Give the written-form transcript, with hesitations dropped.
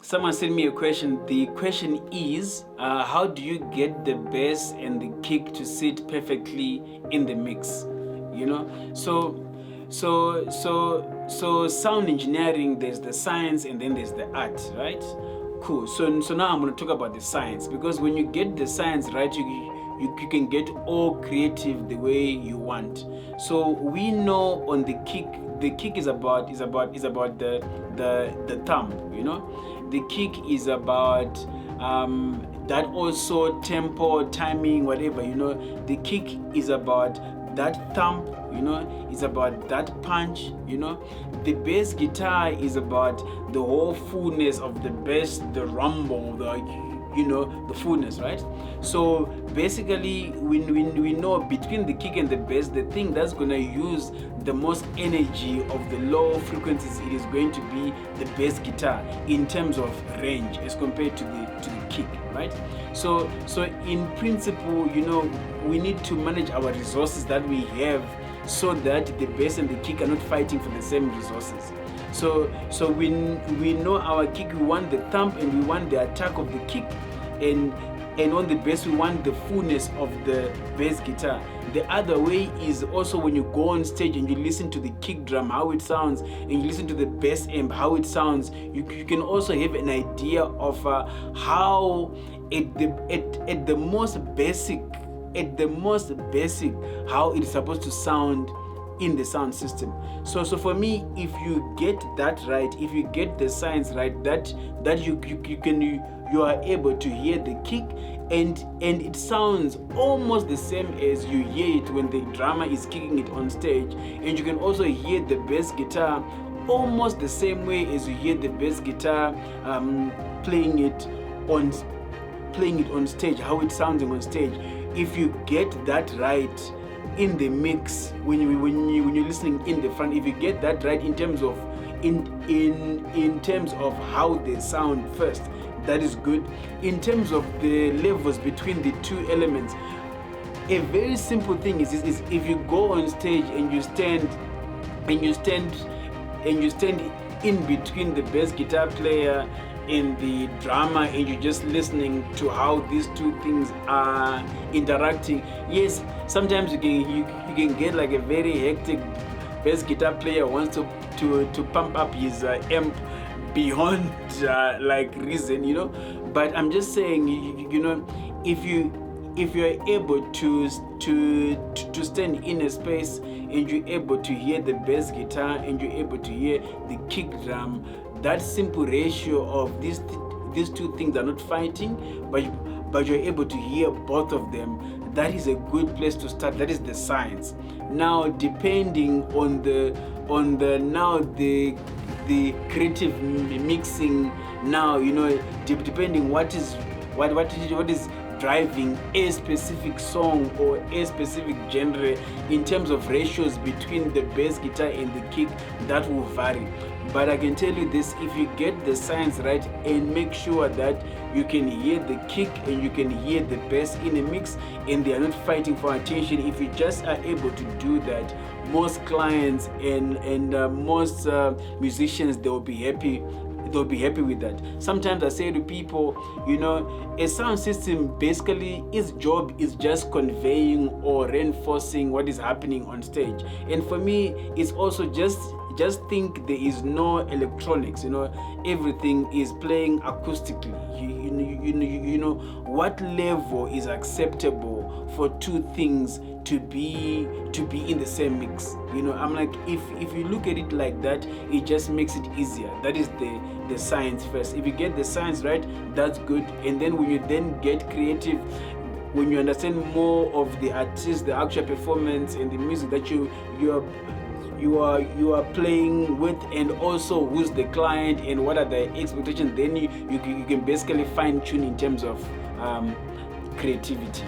Someone sent me a question. The question is, how do you get the bass and the kick to sit perfectly in the mix? You know, so sound engineering, there's the science and then there's the art, right? Cool. So now I'm going to talk about the science, because when you get the science right, you can get all creative the way you want. So we know on the kick is about the thump, you know. The kick is about that also tempo, timing, whatever, you know. The kick is about that thump, you know. It's about that punch, you know. The bass guitar is about the whole fullness of the bass, the rumble, the fullness, right? So basically, we know between the kick and the bass, the thing that's gonna use the most energy of the low frequencies, it is going to be the bass guitar in terms of range as compared to the kick, right? So in principle, you know, we need to manage our resources that we have so that the bass and the kick are not fighting for the same resources. So we know our kick, we want the thump and we want the attack of the kick, and on the bass we want the fullness of the bass guitar. The other way is also when you go on stage and you listen to the kick drum, how it sounds, and you listen to the bass amp, how it sounds, you can also have an idea of how at the most basic how it's supposed to sound in the sound system. So for me, if you get that right, if you get the science right, that you are able to hear the kick, and it sounds almost the same as you hear it when the drummer is kicking it on stage, and you can also hear the bass guitar almost the same way as you hear the bass guitar playing it on stage, how it's sounding on stage. If you get that right in the mix, when you're listening in the front, if you get that right in terms of how they sound first, that is good. In terms of the levels between the two elements, a very simple thing is if you go on stage and you stand in between the bass guitar player and the drummer, and you're just listening to how these two things are interacting. Yes, sometimes you can get like a very hectic bass guitar player wants to pump up his amp beyond like reason, you know. But I'm just saying, you know, if you're able to stand in a space and you're able to hear the bass guitar and you're able to hear the kick drum, that simple ratio of these two things are not fighting, but you're able to hear both of them, that is a good place to start. That is the science. Now, depending on the creative mixing, now, you know, depending what is driving a specific song or a specific genre in terms of ratios between the bass guitar and the kick, that will vary. But I can tell you this, if you get the science right and make sure that you can hear the kick and you can hear the bass in a mix and they are not fighting for attention, if you just are able to do that, most clients and most musicians, they'll be happy with that. Sometimes I say to people, you know, a sound system, basically its job is just conveying or reinforcing what is happening on stage. And for me, it's also just think there is no electronics, you know, everything is playing acoustically. You know what level is acceptable for two things to be in the same mix. You know, I'm like, if you look at it like that, it just makes it easier. That is the science first. If you get the science right, that's good. And then when you then get creative, when you understand more of the artist, the actual performance and the music that you are playing with, and also who's the client and what are the expectations, then you can basically fine tune in terms of creativity.